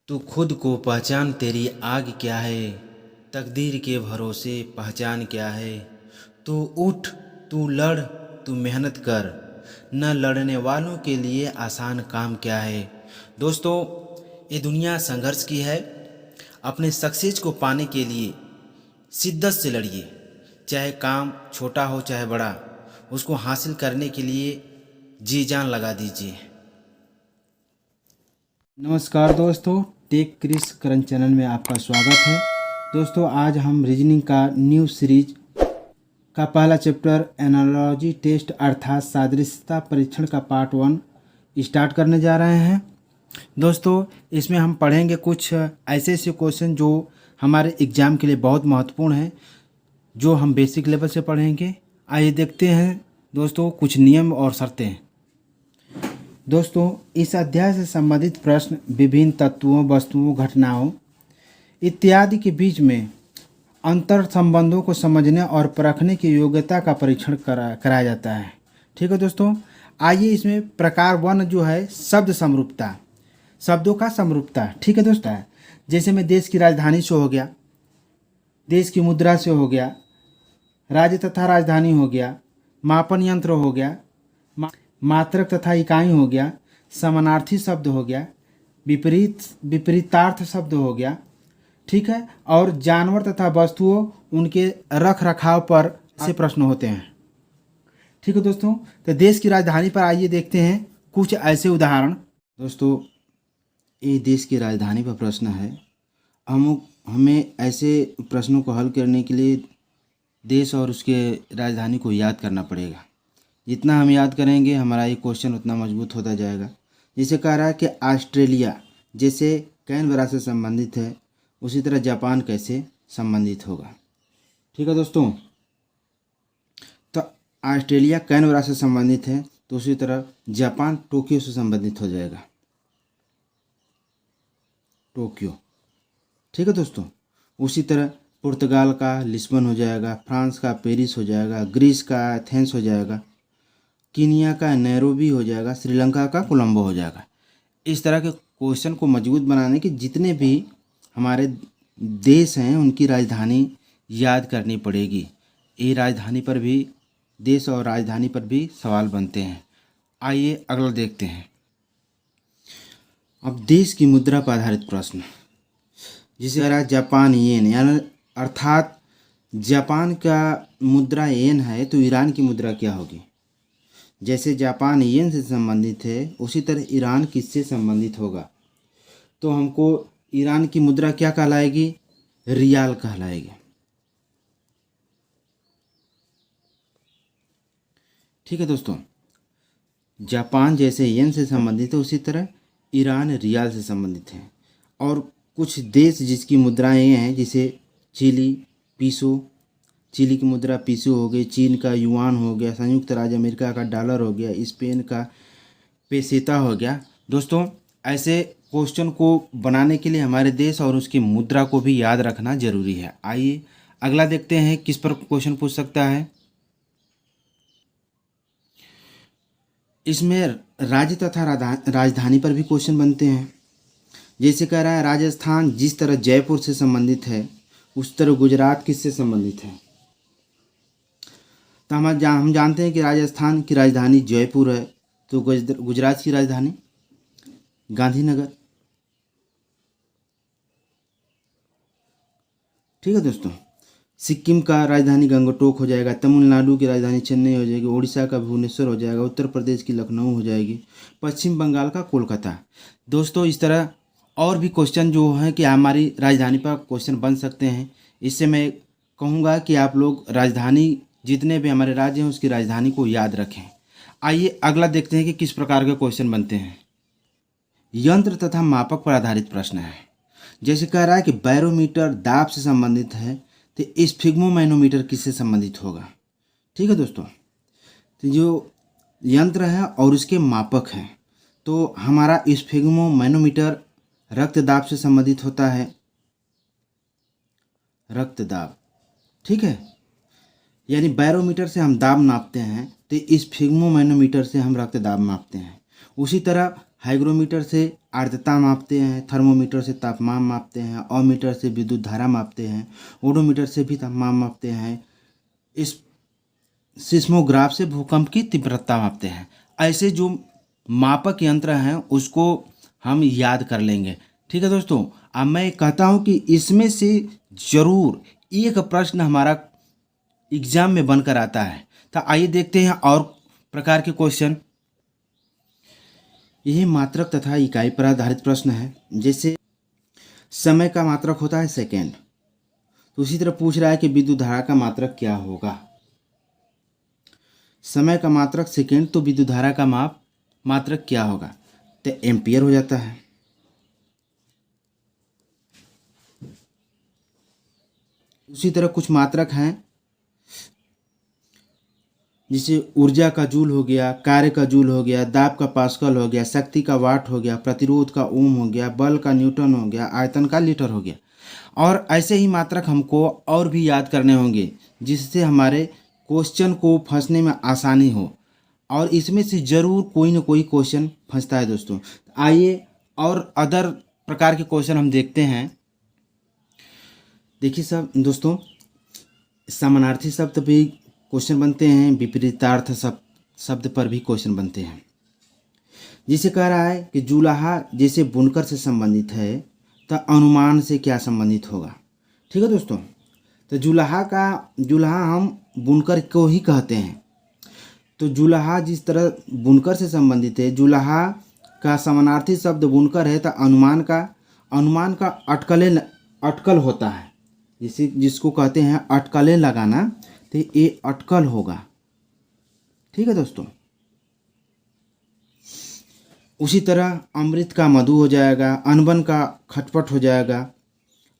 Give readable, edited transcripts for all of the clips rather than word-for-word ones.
तू खुद को पहचान, तेरी आग क्या है। तकदीर के भरोसे पहचान क्या है। तू उठ, तू लड़, तू मेहनत कर। न लड़ने वालों के लिए आसान काम क्या है। दोस्तों, ये दुनिया संघर्ष की है। अपने सक्सेस को पाने के लिए शिद्दत से लड़िए। चाहे काम छोटा हो चाहे बड़ा, उसको हासिल करने के लिए जी जान लगा दीजिए। नमस्कार दोस्तों, टेक क्रिस करंट चैनल में आपका स्वागत है। दोस्तों, आज हम रीजनिंग का न्यू सीरीज का पहला चैप्टर एनालॉजी टेस्ट अर्थात सादृश्यता परीक्षण का पार्ट 1 स्टार्ट करने जा रहे हैं। दोस्तों, इसमें हम पढ़ेंगे कुछ ऐसे ऐसे क्वेश्चन जो हमारे एग्ज़ाम के लिए बहुत महत्वपूर्ण हैं, जो हम बेसिक लेवल से पढ़ेंगे। आइए देखते हैं दोस्तों कुछ नियम और शर्तें। दोस्तों, इस अध्याय से संबंधित प्रश्न विभिन्न तत्वों, वस्तुओं, घटनाओं इत्यादि के बीच में अंतर संबंधों को समझने और परखने की योग्यता का परीक्षण कराया जाता है। ठीक है दोस्तों, आइए इसमें प्रकार 1 जो है शब्द समरूपता, शब्दों का समरूपता। ठीक है दोस्तों, जैसे में देश की राजधानी से हो गया, देश की मुद्रा से हो गया, राज्य तथा राजधानी हो गया, मापन यंत्र हो गया, मात्रक तथा इकाई हो गया, समानार्थी शब्द हो गया, विपरीतार्थ शब्द हो गया। ठीक है, और जानवर तथा वस्तुओं उनके रख रखाव पर से प्रश्न होते हैं। ठीक है दोस्तों, तो देश की राजधानी पर आइए देखते हैं कुछ ऐसे उदाहरण। दोस्तों, ये देश की राजधानी पर प्रश्न है। हमें ऐसे प्रश्नों को हल करने के लिए देश और उसके राजधानी को याद करना पड़ेगा। जितना हम याद करेंगे हमारा ये क्वेश्चन उतना मजबूत होता जाएगा। जैसे कह रहा है कि ऑस्ट्रेलिया जैसे कैनबरा से संबंधित है, उसी तरह जापान कैसे संबंधित होगा। ठीक है दोस्तों, तो ऑस्ट्रेलिया कैनबरा से संबंधित है, तो उसी तरह जापान टोक्यो से संबंधित हो जाएगा, टोक्यो। ठीक है दोस्तों, उसी तरह पुर्तगाल का लिस्बन हो जाएगा, फ्रांस का पेरिस हो जाएगा, ग्रीस का एथेंस हो जाएगा, कीनिया का नैरोबी हो जाएगा, श्रीलंका का कोलंबो हो जाएगा। इस तरह के क्वेश्चन को मजबूत बनाने के जितने भी हमारे देश हैं उनकी राजधानी याद करनी पड़ेगी। ये राजधानी पर भी, देश और राजधानी पर भी सवाल बनते हैं। आइए अगला देखते हैं। अब देश की मुद्रा पर आधारित प्रश्न, जिसे कह रहा है जापान येन, यानी अर्थात जापान का मुद्रा येन है तो ईरान की मुद्रा क्या होगी। जैसे जापान येन से संबंधित है, उसी तरह ईरान किससे संबंधित होगा। तो हमको ईरान की मुद्रा क्या कहलाएगी, रियाल कहलाएगी। ठीक है दोस्तों, जापान जैसे येन से संबंधित है, उसी तरह ईरान रियाल से संबंधित है। और कुछ देश जिसकी मुद्राएं हैं, जैसे चिली पीसो, चिली की मुद्रा पीसो हो गई, चीन का युआन हो गया, संयुक्त राज्य अमेरिका का डॉलर हो गया, स्पेन का पेसेता हो गया। दोस्तों, ऐसे क्वेश्चन को बनाने के लिए हमारे देश और उसकी मुद्रा को भी याद रखना जरूरी है। आइए अगला देखते हैं किस पर क्वेश्चन पूछ सकता है। इसमें राज्य तथा राजधानी पर भी क्वेश्चन बनते हैं। जैसे कह रहा है राजस्थान जिस तरह जयपुर से संबंधित है, उस तरह गुजरात किससे संबंधित है। तो हम जानते हैं कि राजस्थान की राजधानी जयपुर है, तो गुजरात की राजधानी गांधीनगर। ठीक है दोस्तों, सिक्किम का राजधानी गंगटोक हो जाएगा, तमिलनाडु की राजधानी चेन्नई हो जाएगी, उड़ीसा का भुवनेश्वर हो जाएगा, उत्तर प्रदेश की लखनऊ हो जाएगी, पश्चिम बंगाल का कोलकाता। दोस्तों, इस तरह और भी क्वेश्चन जो हैं कि हमारी राजधानी पर क्वेश्चन बन सकते हैं। इससे मैं कहूँगा कि आप लोग राजधानी, जितने भी हमारे राज्य हैं उसकी राजधानी को याद रखें। आइए अगला देखते हैं कि किस प्रकार के क्वेश्चन बनते हैं। यंत्र तथा मापक पर आधारित प्रश्न है। जैसे कह रहा है कि बैरोमीटर दाब से संबंधित है, तो स्फिग्मोमैनोमीटर किससे संबंधित होगा। ठीक है दोस्तों, तो जो यंत्र है और उसके मापक हैं, तो हमारा स्फिग्मोमैनोमीटर रक्तदाब से संबंधित होता है, रक्तदाब। ठीक है, यानी बैरोमीटर से हम दाब नापते हैं, तो स्फिग्मोमैनोमीटर से हम रक्तदाब मापते हैं। उसी तरह हाइग्रोमीटर से आर्द्रता मापते हैं, थर्मोमीटर से तापमान मापते हैं, ओमीटर से विद्युत धारा मापते हैं, ओडोमीटर से भी तापमान मापते हैं, इस सिस्मोग्राफ से भूकंप की तीव्रता मापते हैं। ऐसे जो मापक यंत्र हैं उसको हम याद कर लेंगे। ठीक है दोस्तों, अब मैं कहता हूं कि इसमें से जरूर एक प्रश्न हमारा एग्जाम में बनकर आता है। तो आइए देखते हैं और प्रकार के क्वेश्चन। यही मात्रक तथा इकाई पर आधारित प्रश्न है। जैसे समय का मात्रक होता है सेकेंड, तो उसी तरह पूछ रहा है कि विद्युत धारा का मात्रक क्या होगा। समय का मात्रक सेकेंड, तो विद्युत धारा का मात्रक क्या होगा, तो एम्पियर हो जाता है। उसी तरह कुछ मात्रक हैं, जिसे ऊर्जा का जूल हो गया, कार्य का जूल हो गया, दाब का पास्कल हो गया, शक्ति का वाट हो गया, प्रतिरोध का ओम हो गया, बल का न्यूटन हो गया, आयतन का लीटर हो गया। और ऐसे ही मात्रक हमको और भी याद करने होंगे, जिससे हमारे क्वेश्चन को फंसने में आसानी हो। और इसमें से ज़रूर कोई ना कोई क्वेश्चन फंसता है दोस्तों। आइए और अदर प्रकार के क्वेश्चन हम देखते हैं। देखिए सब दोस्तों, समानार्थी शब्द भी क्वेश्चन बनते हैं, विपरीतार्थ शब्द पर भी क्वेश्चन बनते हैं। जिसे कह रहा है कि जुलाहा जैसे बुनकर से संबंधित है, तो अनुमान से क्या संबंधित होगा। ठीक है दोस्तों, तो जुलाहा हम बुनकर को ही कहते हैं। तो जुलाहा जिस तरह बुनकर से संबंधित है, जुलाहा का समानार्थी शब्द बुनकर है, तो अनुमान का अटकल होता है, जिसको कहते हैं अटकलें लगाना, तो ये अटकल होगा। ठीक है दोस्तों, उसी तरह अमृत का मधु हो जाएगा, अनबन का खटपट हो जाएगा,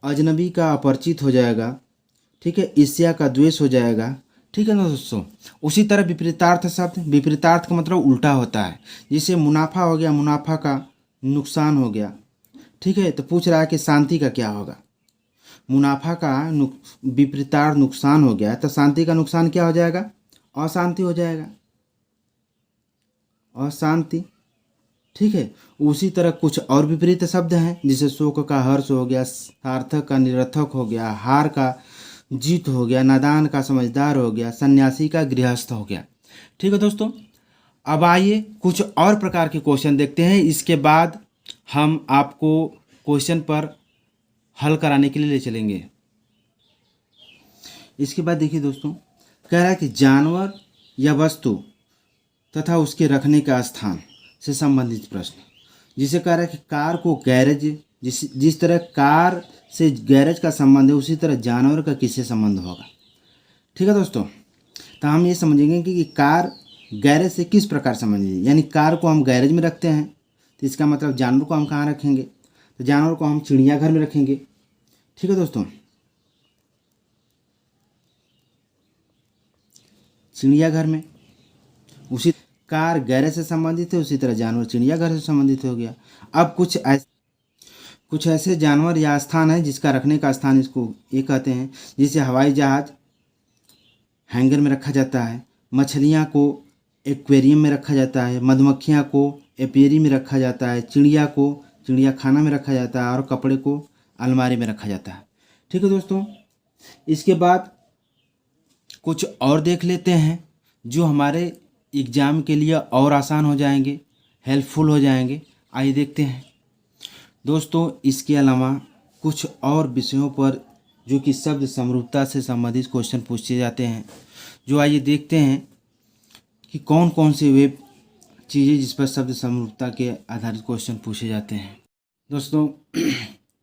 अजनबी का अपरिचित हो जाएगा। ठीक है, ईर्ष्या का द्वेष हो जाएगा। ठीक है ना दोस्तों। उसी तरह विपरीतार्थ शब्द, विपरीतार्थ का मतलब उल्टा होता है। जैसे मुनाफा हो गया, मुनाफा का नुकसान हो गया। ठीक है, तो पूछ रहा है कि शांति का क्या होगा। मुनाफा का विपरीतार्थ नुकसान हो गया, तो शांति का नुकसान क्या हो जाएगा, अशांति हो जाएगा, अशांति। ठीक है, उसी तरह कुछ और विपरीत शब्द हैं, जैसे शोक का हर्ष हो गया, सार्थक का निरर्थक हो गया, हार का जीत हो गया, नादान का समझदार हो गया, सन्यासी का गृहस्थ हो गया। ठीक है दोस्तों, अब आइए कुछ और प्रकार के क्वेश्चन देखते हैं। इसके बाद हम आपको क्वेश्चन पर हल कराने के लिए ले चलेंगे। इसके बाद देखिए दोस्तों, कह रहा है कि जानवर या वस्तु तथा उसके रखने का स्थान से संबंधित प्रश्न। जिसे कह रहा है कि कार को गैरेज, जिस तरह कार से गैरेज का संबंध है, उसी तरह जानवर का किससे संबंध होगा। ठीक है दोस्तों, तो हम ये समझेंगे कि कार गैरेज से किस प्रकार संबंधित है। यानी कार को हम गैरेज में रखते हैं, तो इसका मतलब जानवर को हम कहाँ रखेंगे, तो जानवर को हम चिड़ियाघर में रखेंगे। ठीक है दोस्तों, चिड़ियाघर में। उसी कार गैरेज से संबंधित है, उसी तरह जानवर चिड़ियाघर से संबंधित हो गया। अब कुछ ऐसे जानवर या स्थान है जिसका रखने का स्थान इसको ये कहते हैं। जैसे हवाई जहाज हैंगर में रखा जाता है, मछलियाँ को एक्वेरियम में रखा जाता है, मधुमक्खियाँ को एपियरी में रखा जाता है, चिड़िया को चिड़ियाखाना में रखा जाता है, और कपड़े को अलमारी में रखा जाता है। ठीक है दोस्तों, इसके बाद कुछ और देख लेते हैं जो हमारे एग्ज़ाम के लिए और आसान हो जाएंगे, हेल्पफुल हो जाएंगे। आइए देखते हैं दोस्तों। इसके अलावा कुछ और विषयों पर जो कि शब्द समरूपता से संबंधित क्वेश्चन पूछे जाते हैं, जो आइए देखते हैं कि कौन कौन से वे चीज़ें जिस पर शब्द समरूपता के आधारित क्वेश्चन पूछे जाते हैं दोस्तों।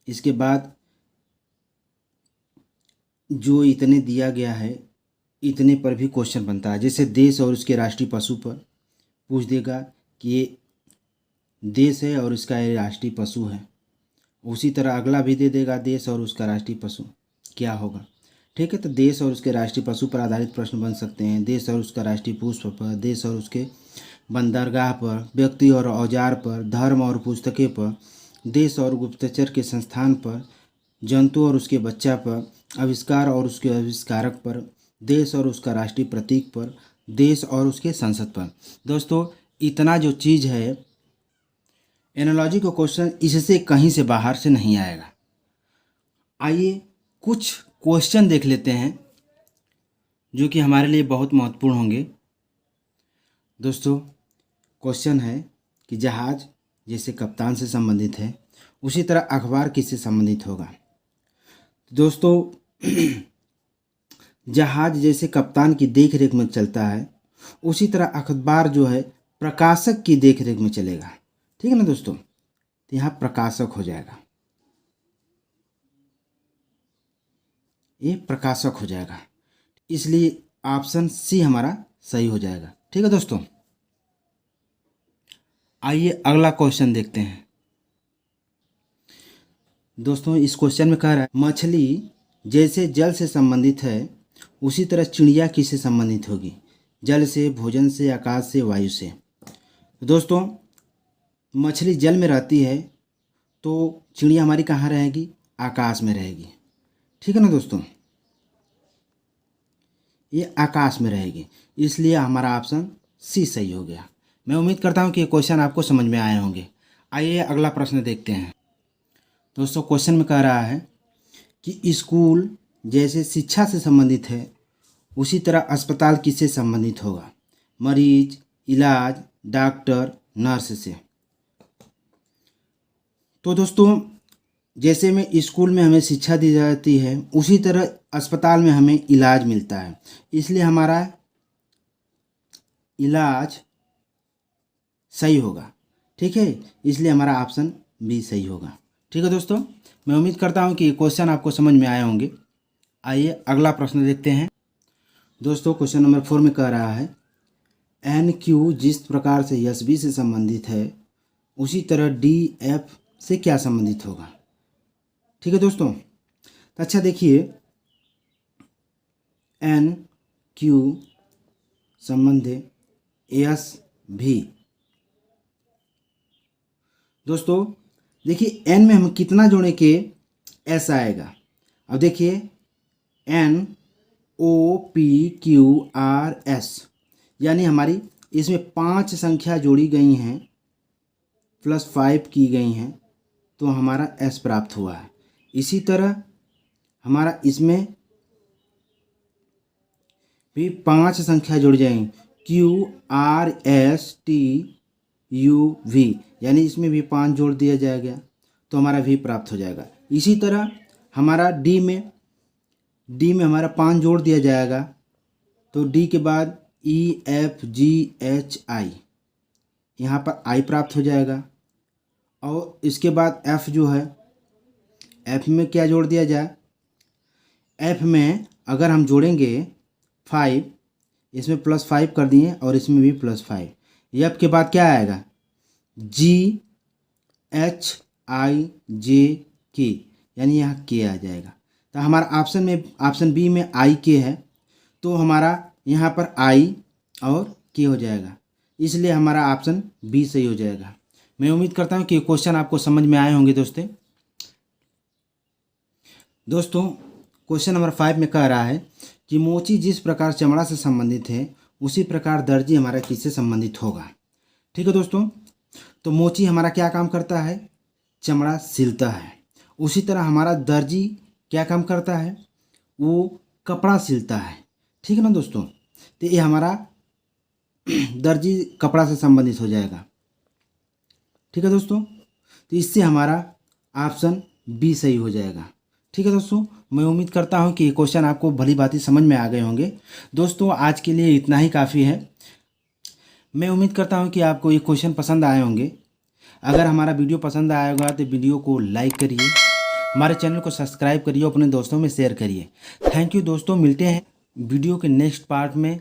इसके बाद जो इतने दिया गया है, इतने पर भी क्वेश्चन बनता है। जैसे देश और उसके राष्ट्रीय पशु पर पूछ देगा कि ये देश है और इसका ये राष्ट्रीय पशु है। उसी तरह अगला भी दे देगा, देश और उसका राष्ट्रीय पशु क्या होगा। ठीक है, तो देश और उसके राष्ट्रीय पशु पर आधारित प्रश्न बन सकते हैं। देश और उसका राष्ट्रीय पुष्प पर, देश और उसके बंदरगाह पर, व्यक्ति और औजार पर, धर्म और पुस्तकें पर, देश और गुप्तचर के संस्थान पर, जंतु और उसके बच्चा पर, आविष्कार और उसके आविष्कारक पर, देश और उसका राष्ट्रीय प्रतीक पर, देश और उसके संसद पर। दोस्तों, इतना जो चीज़ है एनालॉजी का क्वेश्चन इससे कहीं से बाहर से नहीं आएगा। आइए कुछ क्वेश्चन देख लेते हैं जो कि हमारे लिए बहुत महत्वपूर्ण होंगे। दोस्तों, क्वेश्चन है कि जहाज जैसे कप्तान से संबंधित है, उसी तरह अखबार किससे संबंधित होगा। दोस्तों, जहाज जैसे कप्तान की देख रेख में चलता है, उसी तरह अखबार जो है प्रकाशक की देख रेख में चलेगा। ठीक है ना दोस्तों, तो यहाँ प्रकाशक हो जाएगा, ये प्रकाशक हो जाएगा, इसलिए ऑप्शन सी हमारा सही हो जाएगा। ठीक है दोस्तों, आइए अगला क्वेश्चन देखते हैं। दोस्तों, इस क्वेश्चन में कह रहा है मछली जैसे जल से संबंधित है, उसी तरह चिड़िया किससे संबंधित होगी। जल से, भोजन से, आकाश से, वायु से। दोस्तों, मछली जल में रहती है तो चिड़िया हमारी कहाँ रहेगी, आकाश में रहेगी। ठीक है ना दोस्तों, ये आकाश में रहेगी, इसलिए हमारा ऑप्शन सी सही हो गया। मैं उम्मीद करता हूँ कि ये क्वेश्चन आपको समझ में आए होंगे। आइए अगला प्रश्न देखते हैं। दोस्तों, क्वेश्चन में कह रहा है कि स्कूल जैसे शिक्षा से संबंधित है, उसी तरह अस्पताल किससे संबंधित होगा। मरीज, इलाज, डॉक्टर, नर्स से। तो दोस्तों, जैसे में स्कूल में हमें शिक्षा दी जाती है, उसी तरह अस्पताल में हमें इलाज मिलता है, इसलिए हमारा इलाज सही होगा। ठीक है, इसलिए हमारा ऑप्शन बी सही होगा। ठीक है दोस्तों, मैं उम्मीद करता हूँ कि ये क्वेश्चन आपको समझ में आए होंगे। आइए अगला प्रश्न देखते हैं। दोस्तों, क्वेश्चन नंबर 4 में कह रहा है एन क्यू जिस प्रकार से एस बी से संबंधित है, उसी तरह डी एफ से क्या संबंधित होगा। ठीक है दोस्तों, तो अच्छा देखिए, एन क्यू संबंध एस भी। दोस्तों देखिए, एन में हम कितना जोड़े के एस आएगा। अब देखिए, N O P Q R S, यानी हमारी इसमें 5 संख्या जोड़ी गई हैं, +5 की गई हैं, तो हमारा एस प्राप्त हुआ है। इसी तरह हमारा इसमें भी 5 संख्या जुड़ जाएंगी, Q R S T U V, यानी इसमें भी 5 जोड़ दिया जाएगा, तो हमारा वी प्राप्त हो जाएगा। इसी तरह हमारा डी में हमारा 5 जोड़ दिया जाएगा, तो डी के बाद E F G H I, यहाँ पर आई प्राप्त हो जाएगा। और इसके बाद एफ जो है, एफ में क्या जोड़ दिया जाए, एफ में अगर हम जोड़ेंगे 5, इसमें +5 कर दिए और इसमें भी +5। एफ के बाद क्या आएगा, जी एच आई जे के, यानी यहाँ के आ जाएगा। तो हमारा ऑप्शन बी में आई के है, तो हमारा यहाँ पर आई और के हो जाएगा, इसलिए हमारा ऑप्शन बी सही हो जाएगा। मैं उम्मीद करता हूँ कि क्वेश्चन आपको समझ में आए होंगे। दोस्तों, क्वेश्चन नंबर 5 में कह रहा है कि मोची जिस प्रकार चमड़ा से संबंधित है, उसी प्रकार दर्जी हमारा किससे संबंधित होगा। ठीक है दोस्तों, तो मोची हमारा क्या काम करता है, चमड़ा सिलता है। उसी तरह हमारा दर्जी क्या काम करता है, वो कपड़ा सिलता है। ठीक है ना दोस्तों, तो ये हमारा दर्जी कपड़ा से संबंधित हो जाएगा। ठीक है दोस्तों, तो इससे हमारा ऑप्शन बी सही हो जाएगा। ठीक है दोस्तों, मैं उम्मीद करता हूँ कि ये क्वेश्चन आपको भली भांति समझ में आ गए होंगे। दोस्तों, आज के लिए इतना ही काफ़ी है। मैं उम्मीद करता हूँ कि आपको ये क्वेश्चन पसंद आए होंगे। अगर हमारा वीडियो पसंद आया होगा तो वीडियो को लाइक करिए, हमारे चैनल को सब्सक्राइब करिए, अपने दोस्तों में शेयर करिए। थैंक यू दोस्तों, मिलते हैं वीडियो के नेक्स्ट पार्ट में।